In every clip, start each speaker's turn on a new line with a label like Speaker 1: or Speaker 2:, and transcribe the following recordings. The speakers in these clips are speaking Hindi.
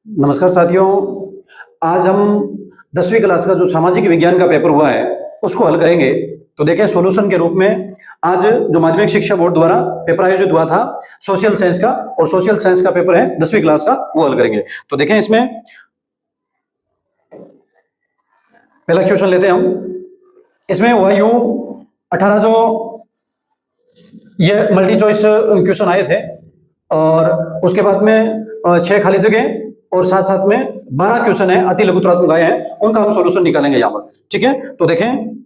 Speaker 1: नमस्कार साथियों। आज हम 10वीं क्लास का जो सामाजिक विज्ञान का पेपर हुआ है उसको हल करेंगे। तो देखें सॉल्यूशन के रूप में आज जो माध्यमिक शिक्षा बोर्ड द्वारा पेपर आयोजित हुआ था सोशल साइंस का, और सोशल साइंस का पेपर है 10वीं क्लास का, वो हल करेंगे। तो देखें इसमें पहला क्वेश्चन लेते हैं हम। इसमें वायु 18 जो ये मल्टी चॉइस क्वेश्चन आए थे, और उसके बाद में 6 खाली जगह और साथ साथ में 12 क्वेश्चन है अति लघुत्तरात्मक आए हैं, उनका हम सॉल्यूशन निकालेंगे यहाँ पर। ठीक है, तो देखें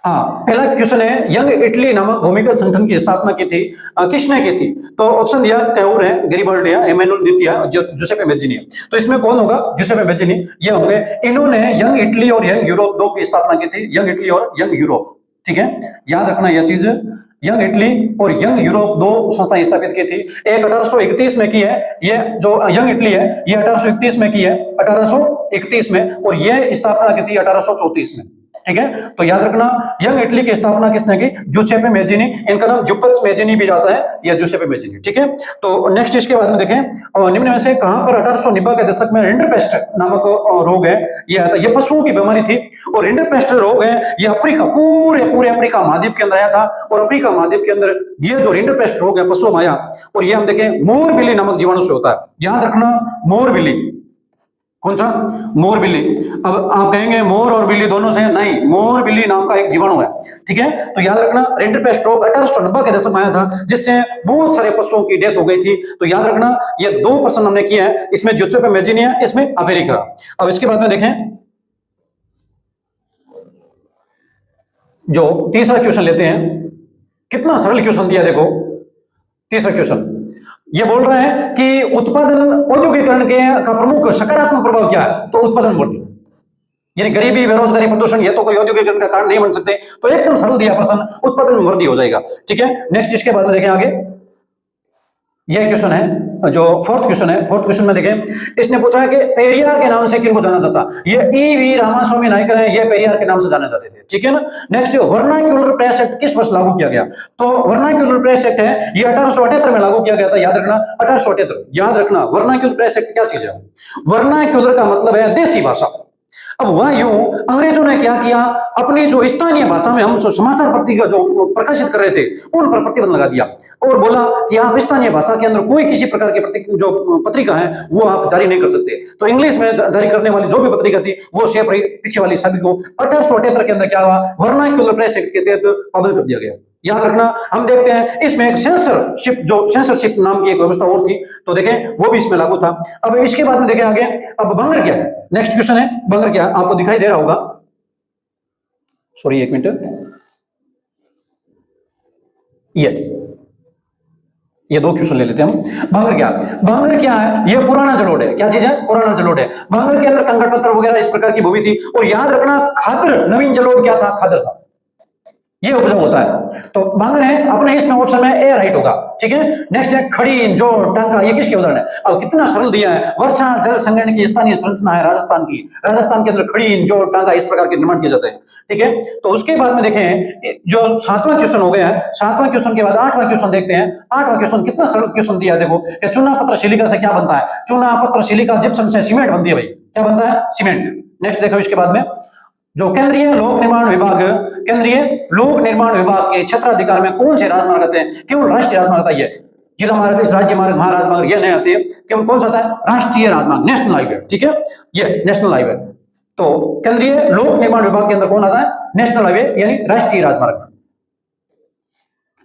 Speaker 1: पहला क्वेश्चन है, यंग इटली नामक भूमिगत संगठन की स्थापना की थी किसने की थी? तो ऑप्शन दिया कैऊर है, गैरिबाल्डी है, एमेनुएल द्वितीय, जुसेप्पे मैज़िनी है। तो इसमें कौन होगा? जुसेप्पे मैज़िनी ये होंगे। इन्होंने यंग इटली और यंग यूरोप दो की स्थापना की थी, यंग इटली और यंग यूरोप। ठीक है, याद रखना यह चीज, यंग इटली और यंग यूरोप दो संस्थाएं स्थापित की थी। एक 1831 में की है, ये जो यंग इटली है ये 1831 में की है, 1831 में, और ये स्थापना की थी 1834 में। ठीक है, तो याद रखना यंग इटली की स्थापना किसने की? Giuseppe Mazzini. इनका नाम जुपत्स मैज़िनी भी जाता है या जुसेप्पे मैज़िनी। ठीक है, तो नेक्स्ट इसके बाद में देखें, निम्न में से कहां पर 1890 के दशक में रिंडरपेस्ट नामक रोग है ये आता है? ये पशुओं की बीमारी थी, और रिंडरपेस्ट रोग है ये अफ्रीका, पूरे अफ्रीका महाद्वीप के अंदर आया था। और अफ्रीका महाद्वीप के अंदर ये जो रिंडरपेस्ट रोग है पशुओं में आया, और ये हम देखें मोरबिली नामक जीवाणु से होता है। याद रखना मोरबिली, कौन सा? मोर बिल्ली। अब आप कहेंगे मोर और बिल्ली दोनों से, नहीं, मोर बिल्ली नाम का एक जीवाणु है। ठीक है, तो याद रखना रिंडरपेस्ट रोग 1890 के दशक में आया था, जिससे बहुत सारे पशुओं की डेथ हो गई थी। तो याद रखना ये दो प्रश्न हमने किए हैं, इसमें जुसेप्पे मैज़िनी है, इसमें अमेरिका। अब इसके बाद में देखें जो तीसरा क्वेश्चन लेते हैं, कितना सरल क्वेश्चन दिया देखो। तीसरा क्वेश्चन ये बोल रहे हैं कि उत्पादन औद्योगिकरण के का प्रमुख सकारात्मक प्रभाव क्या है? तो उत्पादन बढ़ती, यानी गरीबी, बेरोजगारी, प्रदूषण, ये तो कोई औद्योगिकरण का कारण नहीं बन सकते। तो एकदम सरल दिया प्रश्न, उत्पादन में वृद्धि हो जाएगा। ठीक है, नेक्स्ट इसके बाद में देखें आगे, यह क्वेश्चन है जो फोर्थ क्वेश्चन है। फोर्थ क्वेश्चन में देखें, इसने पूछा है कि पेरियार के नाम से किनको जाना जाता? ये ई.वी. रामास्वामी नायकर है, ये पेरियार के नाम से जाने जाते थे। ठीक है ना। नेक्स्ट वर्नाक्यूलर प्रेस एक्ट किस वर्ष लागू किया गया? तो वर्नाक्यूलर प्रेस एक्ट है ये 1878 में लागू किया गया था। याद रखना 1878। याद रखना वर्नाक्यूलर प्रेस एक्ट क्या चीज है? वर्नाक्यूलर का मतलब है देसी भाषा। अब वह यूं अंग्रेजों ने क्या किया, अपनी जो स्थानीय भाषा में हम जो समाचार पत्रिका जो प्रकाशित कर रहे थे उन पर प्रतिबंध लगा दिया, और बोला कि आप स्थानीय भाषा के अंदर कोई किसी प्रकार की जो पत्रिका है वो आप जारी नहीं कर सकते। तो इंग्लिश में जारी करने वाली जो भी पत्रिका थी वो शेप रही पीछे वाली सभी को 1878 के अंदर क्या हुआ, वर्नाक्यूलर प्रेस एक्ट के तहत पाबंद कर दिया गया। याद रखना। हम देखते हैं इसमें एक सेंसरशिप, जो सेंसरशिप नाम की एक व्यवस्था और थी, तो देखें वो भी इसमें लागू था। अब इसके बाद में देखें आगे, अब बंगर क्या है? नेक्स्ट क्वेश्चन है बंगर क्या है, आपको दिखाई दे रहा होगा, सॉरी एक मिनट, ये दो क्वेश्चन ले लेते हैं हम। बंगर क्या? बंगर क्या है? ये पुराना जलोढ़ है। क्या चीज है? पुराना जलोढ़ है। बंगर के अंदर कंकड़ पत्थर वगैरह इस प्रकार की भूमि थी। और याद रखना खादर, नवीन जलोढ़ क्या था? खादर था, ये उपजाऊ होता है। तो बांगर है अपने इसमें ऑप्शन में ए राइट होगा। ठीक है, नेक्स्ट है खड़ी, जोड़, टांका, ये किसके उदाहरण है? अब कितना सरल दिया है। वर्षा जल संग्रहण की स्थानीय संरचना है राजस्थान की, राजस्थान के अंदर खड़ी, जोड़, टांका इस प्रकार के निर्माण किए जाते हैं। ठीक है, तो उसके बाद में देखें जो 7वां क्वेश्चन हो गया है, 7वां क्वेश्चन के बाद 8वां क्वेश्चन देखते हैं। 8वां क्वेश्चन कितना सरल क्वेश्चन दिया है देखो, कि चूना पत्र सिलिका से क्या बनता है? चूना पत्र सिलिका जिप्सम से सीमेंट बनती है भाई। क्या बनता है? सीमेंट। नेक्स्ट देखो इसके बाद में, जो केंद्रीय लोक निर्माण विभाग, केंद्रीय लोक निर्माण विभाग के क्षेत्राधिकार में कौन से राजमार्ग आते हैं? केवल राष्ट्रीय राजमार्ग आता है, जिला मार्ग, राज्य मार्ग, महाराजमार्ग ये नहीं आते हैं। केवल कौन सा आता है? राष्ट्रीय राजमार्ग, नेशनल हाईवे। ठीक है, ये नेशनल हाईवे। तो केंद्रीय लोक निर्माण विभाग के अंदर कौन आता है? नेशनल हाईवे यानी राष्ट्रीय राजमार्ग।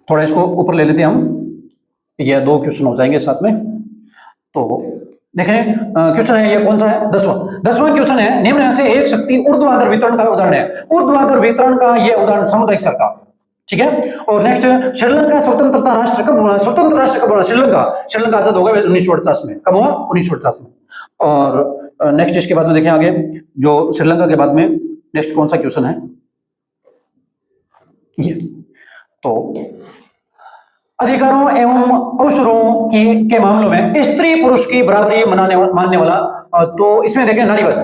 Speaker 1: थोड़ा इसको ऊपर ले लेते हैं हम, ये दो क्वेश्चन हो जाएंगे साथ में। तो देखें क्वेश्चन है ये कौन सा है? 10वां क्वेश्चन है, निम्न में से एक शक्ति ऊर्ध्वाधर वितरण का उदाहरण है। ऊर्ध्वाधर वितरण का ये उदाहरण सामुदायिक सरकार। ठीक है, और नेक्स्ट श्रीलंका स्वतंत्रता राष्ट्र कब हुआ? स्वतंत्र राष्ट्र कब हुआ? श्रीलंका आजाद हो गया 1950 में। कब हुआ? 1950 में। और नेक्स्ट इसके बाद में देखें आगे, जो श्रीलंका के बाद में नेक्स्ट कौन सा क्वेश्चन है ये, तो अधिकारों एवं अवसरों के मामलों में स्त्री पुरुष की बराबरी मानने वाला, तो इसमें देखें नारीवाद।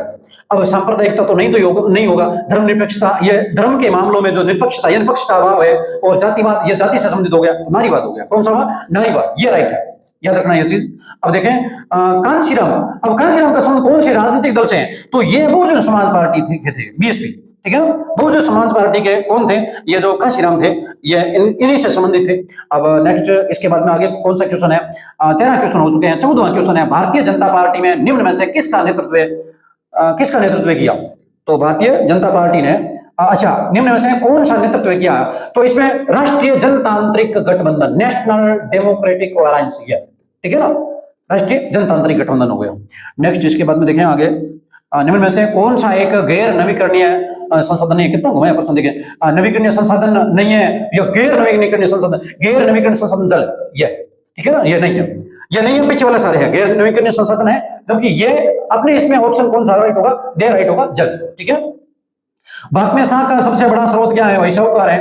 Speaker 1: अब सांप्रदायिकता तो नहीं होगा, धर्मनिरपेक्षता, ये धर्म के मामलों में जो निष्पक्षता या निष्पक्ष का अभाव है, और जातिवाद, ये जाति से संबंधित हो गया, नारीवाद हो गया। कौन सा हुआ? नारीवाद। ये राइट है, याद रखना ये चीज। अब देखें कांशीराम, अब कांशीराम का संबंध कौन से राजनीतिक दल से है? तो ये बहुजन समाज पार्टी थे, बीएसपी, ठीक है ना। बहुजन समाज पार्टी के कौन थे? ये जो कांशीराम थे, ये इन्हीं से संबंधित थे। अब नेक्स्ट, इसके बाद में आगे कौन सा क्वेश्चन है? 13 क्वेश्चन हो चुके हैं। 14वां क्वेश्चन है, भारतीय जनता पार्टी में निम्न में से किसका नेतृत्व किया? तो भारतीय जनता पार्टी ने, अच्छा, निम्न में से कौन सा नेतृत्व किया? तो इसमें राष्ट्रीय जनतांत्रिक गठबंधन, नेशनल डेमोक्रेटिक अलायंस, ठीक है ना, राष्ट्रीय जनतांत्रिक गठबंधन हो गया। नेक्स्ट, इसके बाद में देखें आगे, निम्न में से कौन सा एक गैर नवीकरणीय संसाधन नहीं है? कितना घुमाया प्रश्न, देखें, नवीकरणीय संसाधन नहीं है, या गैर नवीकरणीय संसाधन, गैर नवीकरणीय संसाधन जल, ये, ठीक है ना, ये नहीं है, ये नहीं है, पीछे वाला सारे है गैर नवीकरणीय संसाधन है, जबकि ये अपने इसमें ऑप्शन कौन सा राइट होगा? दे राइट होगा, जल, ठीक है। भारत में शाह का सबसे बड़ा स्रोत क्या है? वही साहूकार है।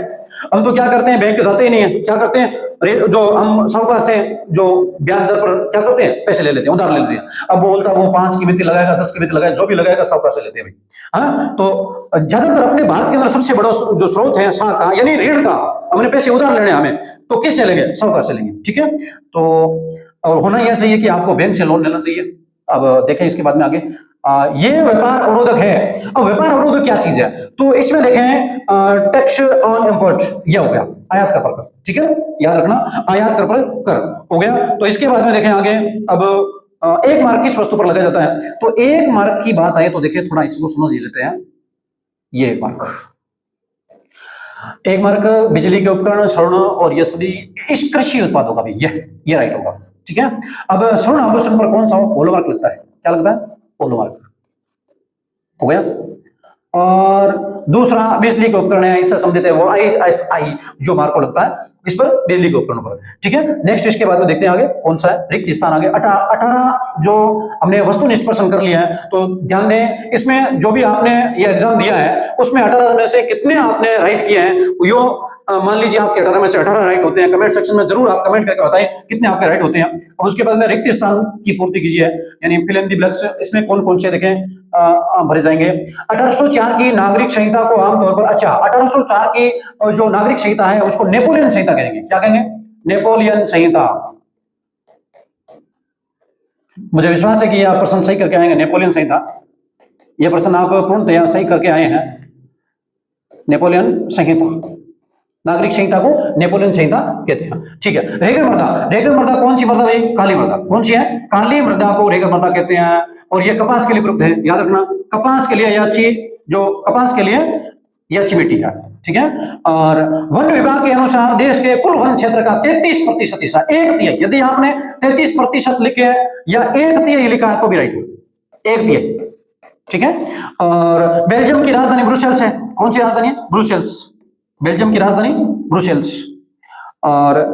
Speaker 1: हम तो क्या करते हैं, बैंक जाते ही नहीं है, क्या करते हैं, जो हम साहूकार से जो ब्याज दर पर क्या करते हैं, पैसे ले लेते हैं, उधार ले लेते हैं। अब वो बोलता है वो 5 की मिति लगाएगा, 10 की मिति लगाएगा, जो भी लगाएगा साहूकार से लेते हैं भाई। हाँ, तो ज्यादातर अपने भारत के अंदर सबसे बड़ा जो स्रोत है शाह का, यानी ऋण का, हमने पैसे उधार लेने हमें, तो किससे लेंगे? साहूकार से लेंगे, ठीक है। तो और होना यह चाहिए कि आपको बैंक से लोन लेना चाहिए। अब देखें इसके बाद में आगे, ये व्यापार अवरोधक है। अब व्यापार अवरोधक क्या चीज है? तो इसमें देखें टैक्स ऑन इंपोर्ट, ये हो गया, आयात कर पर, ठीक है, याद रखना, आयात कर पर कर हो गया। तो इसके बाद में देखें आगे, अब 1 मार्क किस वस्तु पर लगाया जाता है? तो 1 मार्क की बात आए तो देखिए थोड़ा इसको समझ लेते हैं। ये 1 मार्क, 1 मार्क बिजली के उपकरण, स्वर्ण और ये सभी इस कृषि उत्पादों का भी, ये राइट होगा, ठीक है। अब स्वर्ण आभूषण पर कौन सा पोलो मार्क लगता है? क्या लगता है? पोलो मार्क हो गया। और दूसरा बिजली के उपकरण है, इससे संबंधित है, वो ISI जो मार्क को लगता है इस पर, बिजली के उपकरणों पर, ठीक है। नेक्स्ट, इसके बाद में देखते हैं आगे कौन सा है, रिक्त स्थान आगे 18 जो हमने वस्तुनिष्ठ प्रश्न कर लिया है। तो ध्यान दें, इसमें जो भी आपने ये एग्जाम दिया है उसमें 18 में से कितने आपने राइट किए हैं, यो मान लीजिए आपके 18 में से 18 राइट होते हैं। कमेंट सेक्शन में जरूर आप कमेंट करके बताएं कितने आपके राइट होते हैं। और उसके बाद में रिक्त स्थान की पूर्ति कीजिए, यानी फिल इन द ब्लैंक्स। इसमें कौन कौन से देखें भरे जाएंगे। 1804 की नागरिक संहिता को आमतौर पर, अच्छा, 1804 की जो नागरिक संहिता है उसको नेपोलियन संहिता कहेंगे। क्या कहेंगे? नेपोलियन संहिता। मुझे विश्वास है कि आप प्रश्न सही करके आएंगे। नेपोलियन संहिता, यह प्रश्न आप पूर्णतया सही करके आए हैं। नेपोलियन संहिता, नागरिक संहिता को नेपोलियन संहिता कहते हैं, ठीक है। रेगल मृदा, रेगल मृदा कौन सी मृदा है? काली मृदा। कौन सी है? काली मृदा को रेगल मृदा कहते हैं। और ये कपास के लिए प्रयुक्त है, याद रखना, कपास के लिए यह अच्छी, जो कपास के लिए यह अच्छी मिट्टी है, ठीक है। और वन विभाग के अनुसार देश के कुल वन क्षेत्र का 33% हिस्सा, 1/3, यदि आपने 33% लिखे या 1/3 लिखा है तो भी राइट है, 1/3, ठीक है। और बेल्जियम की राजधानी ब्रुसेल्स है। कौन सी राजधानी है? ब्रुसेल्स, बेल्जियम की राजधानी ब्रुसेल्स। और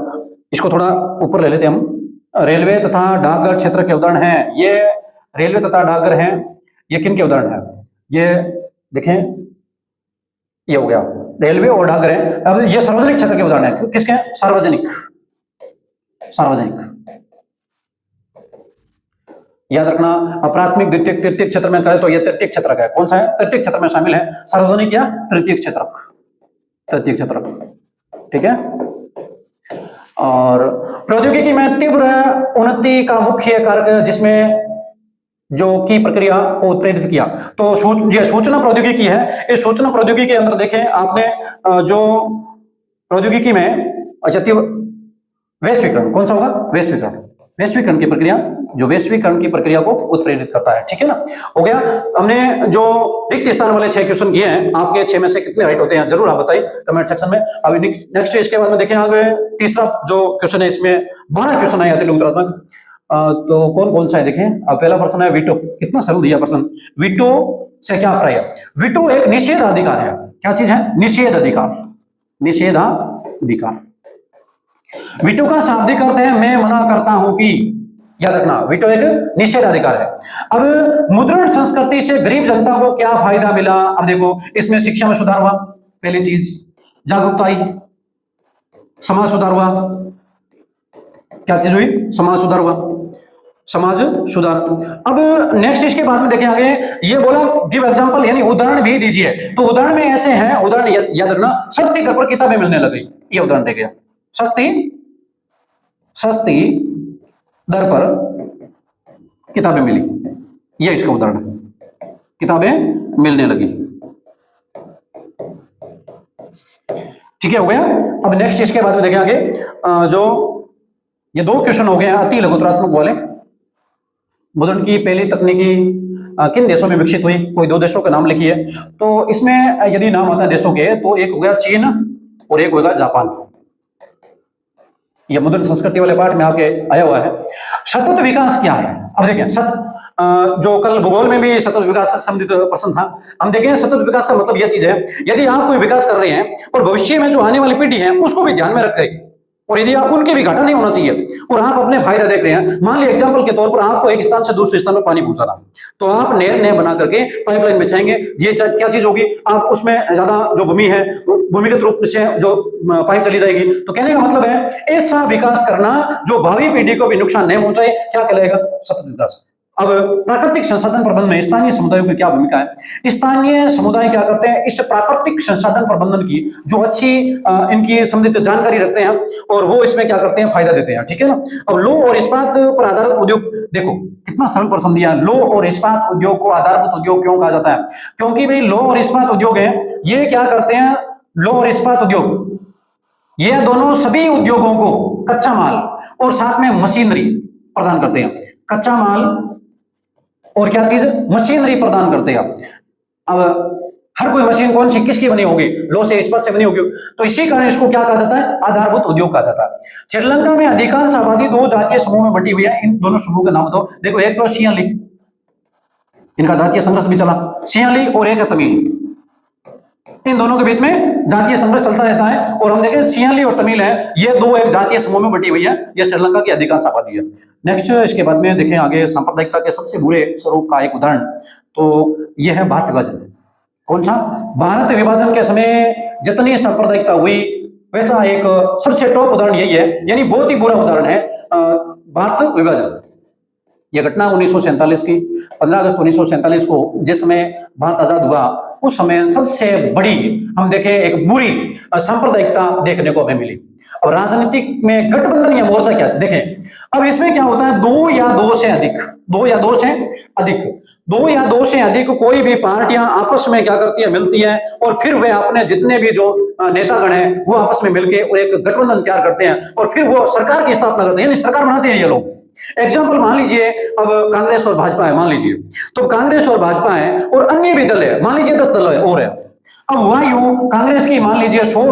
Speaker 1: इसको थोड़ा ऊपर ले लेते हैं हम। रेलवे तथा डाकघर क्षेत्र के उदाहरण हैं। ये रेलवे तथा डाकघर हैं, ये किन के उदाहरण हैं? ये देखें, ये हो गया रेलवे और डाकघर है। अब ये सार्वजनिक क्षेत्र के उदाहरण है। किसके? सार्वजनिक, सार्वजनिक, याद रखना। प्राथमिक, द्वितीयक, तृतीयक क्षेत्र में करें तो ये तृतीयक क्षेत्र का है। कौन सा है? तृतीयक क्षेत्र में शामिल है, सार्वजनिक या तृतीयक क्षेत्र, तृतीयक क्षेत्र, ठीक है। और प्रौद्योगिकी में तीव्र उन्नति का मुख्य कारक जिसमें जो की प्रक्रिया को उत्प्रेरित किया, तो ये सूचना प्रौद्योगिकी है। इस सूचना प्रौद्योगिकी के अंदर देखें आपने जो प्रौद्योगिकी में, अच्छा, वैश्वीकरण, कौन सा होगा? वैश्वीकरण, वैश्वीकरण की प्रक्रिया, जो वैश्वीकरण की प्रक्रिया को उत्प्रेरित करता है, ठीक है ना। हो गया। हमने जो रिक्त स्थान वाले 6 क्वेश्चन किए हैं, आपके 6 में से कितने राइट होते हैं जरूर आप बताइए कमेंट सेक्शन में। अभी नेक्स्ट, इसके बाद में देखें आगे तीसरा जो क्वेश्चन है, इसमें 12 क्वेश्चन आए थे उत्तरात्मक। तो कौन कौन सा है देखें। अब पहला प्रश्न है वीटो, कितना सरल दिया प्रश्न। वीटो से क्या अभिप्राय है? वीटो एक निषेधाधिकार है। क्या चीज है? निषेधाधिकार, निषेधाधिकार। वीटो का शाब्दिक अर्थ है मैं मना करता हूं कि, याद रखना, वीटो एक निषेधाधिकार है। अब मुद्रण संस्कृति से गरीब जनता को क्या फायदा मिला? अब देखो, इसमें शिक्षा में सुधार हुआ, पहली चीज, जागरूकता आई, समाज सुधार हुआ। क्या चीज हुई? समाज सुधार हुआ। समाज सुधार। अब नेक्स्ट इसके बाद में देखें आगे, ये बोला गिव एग्जांपल, यानी उदाहरण भी दीजिए। तो उदाहरण में ऐसे हैं, उदाहरण याद रखना, सस्ती दर पर किताबें मिलने लग गई, ये उदाहरण दे गया। सस्ती दर पर किताबें मिली, ये इसका उदाहरण है, किताबें मिलने लगी। ठीक है, हो गया। अब नेक्स्ट इसके बाद में देखें आगे, जो ये दो क्वेश्चन हो गए हैं अति लघुतरात्मक वाले। मुद्रण की पहली तकनीकी किन देशों में विकसित हुई, कोई दो देशों का नाम लिखिए। तो इसमें यदि नाम आता है देशों के, तो एक हो गया चीन और एक होगा जापान। यह मुद्रण संस्कृति वाले पाठ में आके आया हुआ है। सतत विकास क्या है, अब देखें, जो कल भूगोल में भी सतत विकास से संबंधित प्रश्न था, हम देखें सतत विकास का मतलब यह चीज है, यदि आप कोई विकास कर रहे हैं और भविष्य में जो आने वाली पीढ़ी है उसको भी ध्यान में रख रहे, और यदि आप उनके भी घाटा नहीं होना चाहिए और आप अपने फायदा देख रहे हैं। मान लीजिए एग्जांपल के तौर पर आपको एक स्थान से दूसरे स्थान में पानी पहुंचाना, तो आप नहर बना करके पाइपलाइन बिछाएंगे, ये क्या चीज होगी, आप उसमें ज्यादा जो भूमि है भूमिगत रूप से जो पाइप चली जाएगी। तो कहने का मतलब है ऐसा विकास करना जो भावी पीढ़ी को भी नुकसान नहीं पहुंचाए, क्या कहलाएगा, सतत विकास। अब प्राकृतिक संसाधन प्रबंधन में स्थानीय समुदायों की क्या भूमिका है। स्थानीय समुदाय क्या करते हैं, इस प्राकृतिक संसाधन प्रबंधन की जो अच्छी इनकी संबंधित जानकारी रखते हैं और वो इसमें क्या करते हैं, फायदा देते हैं। ठीक है ना। अब लौह और इस्पात पर आधारित उद्योग, देखो कितना सरल प्रश्न दिया है। लौह और इस्पात उद्योग को आधारभूत उद्योग क्यों कहा जाता है, क्योंकि भाई लौह और इस्पात उद्योग है, ये क्या करते हैं, लौह और इस्पात उद्योग ये दोनों सभी उद्योगों को कच्चा माल और साथ में मशीनरी प्रदान करते हैं। कच्चा माल और क्या चीज, मशीनरी प्रदान करते हैं। अब हर कोई मशीन कौन सी किसकी बनी होगी, लोह से इस्पात से बनी होगी, तो इसी कारण इसको क्या कहा जाता है, आधारभूत उद्योग कहा जाता है। श्रीलंका में अधिकांश आबादी दो जातीय समूह में बटी हुई है, इन दोनों समूह का नाम दो। देखो एक तो सियाली, इनका जातीय संघर्ष भी चला, सियाली, और एक है तमिल, इन दोनों के बीच में जातीय संघर्ष चलता रहता है। और हम देखें सियाली और तमिल है, ये दो एक जातीय समूह में बटी हुई है, ये श्रीलंका की अधिकांश आबादी है। नेक्स्ट इसके बाद में देखें आगे, सांप्रदायिकता के सबसे बुरे स्वरूप का एक उदाहरण, तो यह है भारत विभाजन। कौन सा, भारत विभाजन के समय जितनी सांप्रदायिकता हुई, वैसा एक सबसे टॉप उदाहरण यही है, यानी बहुत ही बुरा उदाहरण है भारत विभाजन। यह घटना 1947 की 15 अगस्त 1947 को, जिस समय भारत आजाद हुआ, उस समय सबसे बड़ी हम देखें एक बुरी सांप्रदायिकता देखने को हमें मिली। और राजनीतिक में गठबंधन या मोर्चा क्या है, देखें अब इसमें क्या होता है, दो या दो से अधिक कोई भी पार्टियां आपस में क्या करती है, मिलती है, और फिर वे अपने जितने भी जो नेतागण हैं वो आपस में मिलके और एक गठबंधन तैयार करते हैं और फिर वो सरकार की स्थापना करते हैं, यानी सरकार बनाते हैं ये लोग। एग्जाम्पल मान लीजिए, अब कांग्रेस और भाजपा है मान लीजिए, तो कांग्रेस और भाजपा है और अन्य भी दल है, मान लीजिए 10 दल है और है। अब हुआ यूं, कांग्रेस की मान लीजिए 100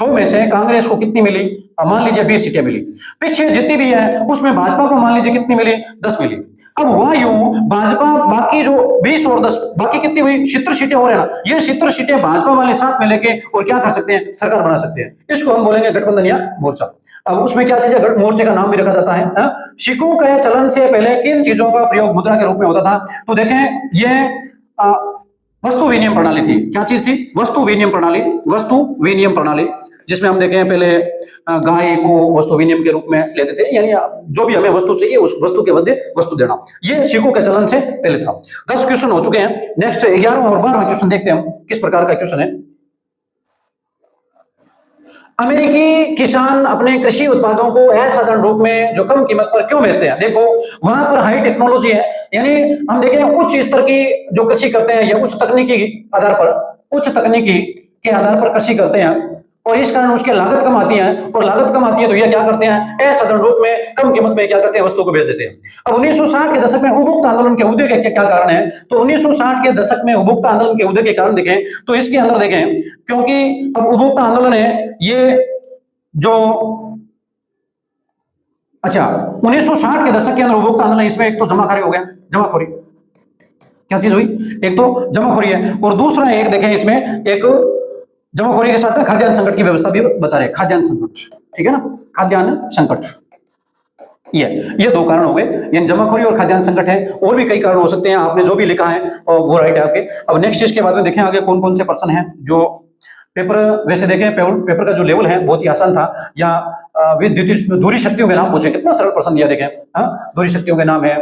Speaker 1: में से कांग्रेस को कितनी मिली, मान लीजिए 20 सीटें मिली। पीछे जितनी भी है उसमें भाजपा को मान लीजिए कितनी मिली, 10 मिली। अब हुआ यूं, भाजपा बाकी जो 20 और 10 बाकी कितनी हुई, 70 सीटें हो रहे हैं ना, ये 70 सीटें भाजपा वाले साथ में लेके और क्या कर सकते हैं, सरकार बना सकते हैं। इसको हम बोलेंगे गठबंधन या मोर्चा। अब उसमें क्या चीज है, मोर्चे का नाम भी रखा जाता है। सिक्कों के चलन से पहले किन चीजों का प्रयोग मुद्रा के रूप में होता था, तो देखें ये वस्तु विनिमय प्रणाली थी। क्या चीज थी, वस्तु विनिमय प्रणाली, जिसमें हम देखें पहले गाय को वस्तु विनिमय के रूप में लेते थे, यानी जो भी हमें वस्तु चाहिए उस वस्तु के बदले वस्तु देना, ये सिक्कों के चलन से पहले था। 10 क्वेश्चन हो चुके हैं। नेक्स्ट 11वां और 12वां क्वेश्चन देखते हैं हम, किस प्रकार का क्वेश्चन है। अमेरिकी किसान अपने कृषि उत्पादों को असाधारण रूप में जो कम कीमत पर क्यों बेचते हैं, देखो वहां पर हाई टेक्नोलॉजी है, यानी हम देखें उच्च स्तर की जो कृषि करते हैं या उच्च तकनीकी के आधार पर कृषि करते हैं, और इस कारण उसके लागत कम आती है, और लागत कम आती है तो ये क्या करते हैं, असाधारण रूप में कम कीमत में क्या करते हैं, वस्तु को बेच देते हैं। अब 1960 के दशक में उपभोक्ता आंदोलन के उदय के क्या कारण है, तो 1960 के दशक में उपभोक्ता आंदोलन के उदय के कारण देखें तो इसके अंदर देखें, क्योंकि अब उपभोक्ता आंदोलन है ये जो 1960 के दशक के अंदर उपभोक्ता आंदोलन, इसमें एक तो जमाखोरी हो गया, जमाखोरी क्या चीज हुई, एक तो जमाखोरी है, और दूसरा एक देखें इसमें एक जमाखोरी के साथ में खाद्यान्न संकट की व्यवस्था भी बता रहे, खाद्यान्न संकट, ठीक है ना, खाद्यान्न संकट, ये दो कारण हो गए, यानी जमाखोरी और खाद्यान्न संकट है। और भी कई कारण हो सकते हैं, आपने जो भी लिखा है वो राइट है आपके। अब नेक्स्ट इसके बाद में देखें आगे कौन कौन से प्रश्न हैं जो पेपर, वैसे देखें पेपर का जो लेवल है बहुत ही आसान था, या विद्युत दूरी शक्तियों के नाम पूछे, कितना सरल प्रश्न दिया देखें। हाँ, दूरी शक्तियों के नाम है।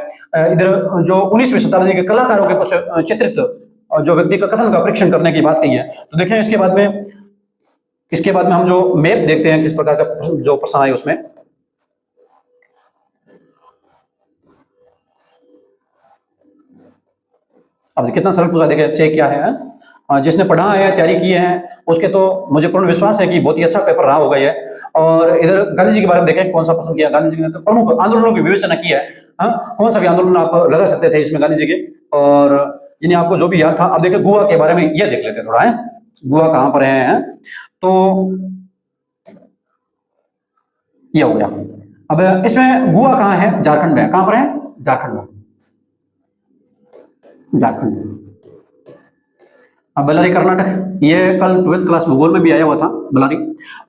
Speaker 1: इधर जो 19वीं शताब्दी के कलाकारों के कुछ चित्रित जो व्यक्ति का कथन का परीक्षण करने की बात कही है। तो देखें इसके बाद में हम जो मैप देखते हैं किस प्रकार का जो प्रश्न आए उसमें। अब कितना सरल पूछा देखे, चेक क्या है। जिसने पढ़ा है, तैयारी की है, उसके तो मुझे पूर्ण विश्वास है कि बहुत ही अच्छा पेपर रहा होगा ये। और इधर गांधी जी के बारे में देखें, कौन सा प्रश्न किया। गांधी जी ने तो प्रमुख आंदोलनों की विवेचना की है। हाँ, कौन सा भी आंदोलन आप लगा सकते थे इसमें गांधी जी के, और यानी आपको जो भी याद था। अब देखिए गोवा के बारे में ये देख लेते थोड़ा है, गोवा कहां पर है। तो ये हो गया। अब इसमें गोवा कहां है, झारखंड में। कहां पर है, झारखंड में, झारखंड में। अब बेल्लारी कर्नाटक, ये कल 12th क्लास भूगोल में भी आया हुआ था बेल्लारी।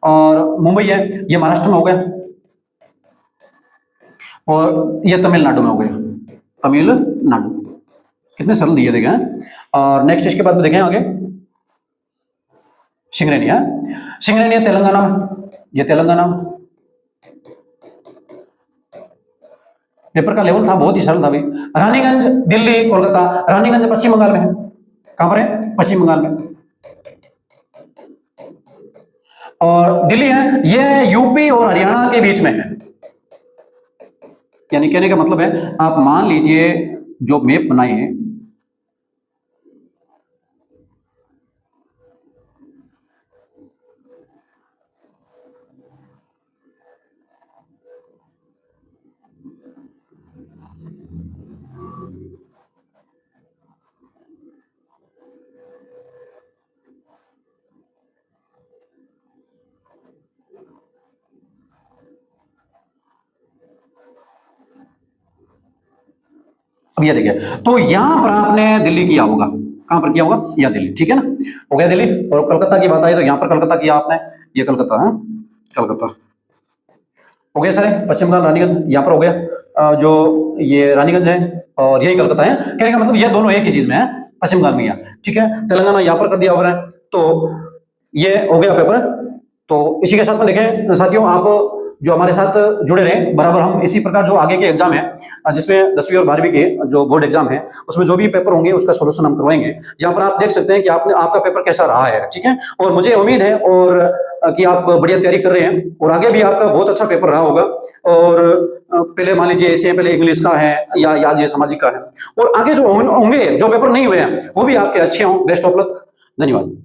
Speaker 1: और मुंबई है, ये महाराष्ट्र में हो गया, और ये तमिलनाडु में हो गया, तमिलनाडु। कितने सरल दिए देखें। और नेक्स्ट इसके बाद में देखें आगे, सिंगरेनी है। सिंगरेनी है तेलंगाना में, ये तेलंगाना में। पेपर का लेवल था बहुत ही सरल था भाई। रानीगंज दिल्ली कोलकाता, रानीगंज पश्चिम बंगाल में है। कहां पर है, पश्चिम बंगाल में। और दिल्ली है, ये यूपी और हरियाणा के बीच में है। यानी कहने का मतलब है, आप मान लीजिए जो मैप बनाए हैं, अब ये देखिए, तो यहां पर आपने दिल्ली किया होगा। कहां पर किया होगा, या दिल्ली, ठीक है ना, हो गया दिल्ली। और कलकत्ता की बात आई तो यहां पर कलकत्ता किया आपने, ये कलकत्ता है, कलकत्ता हो गया सर। पश्चिम बंगाल रानीगंज यहाँ पर हो गया, जो ये रानीगंज है और यही कलकत्ता है। कहने का मतलब ये दोनों एक ही चीज में है, पश्चिम बंगाल में, ठीक है। तेलंगाना यहाँ पर कर दिया हुआ है। तो ये हो गया पेपर। तो इसी के साथ में देखें साथियों, आप जो हमारे साथ जुड़े रहे बराबर। हम इसी प्रकार जो आगे के एग्जाम है, जिसमें 10वीं और 12वीं के जो बोर्ड एग्जाम है, उसमें जो भी पेपर होंगे उसका सोल्यूशन हम करवाएंगे। यहाँ पर आप देख सकते हैं कि आपका पेपर कैसा रहा है, ठीक है। और मुझे उम्मीद है और कि आप बढ़िया तैयारी कर रहे हैं, और आगे भी आपका बहुत अच्छा पेपर रहा होगा। और पहले मान लीजिए ऐसे पहले इंग्लिश का है या ये सामाजिक का है, और आगे जो होंगे जो पेपर नहीं हुए हैं वो भी आपके अच्छे हों। बेस्ट ऑफ लक, धन्यवाद।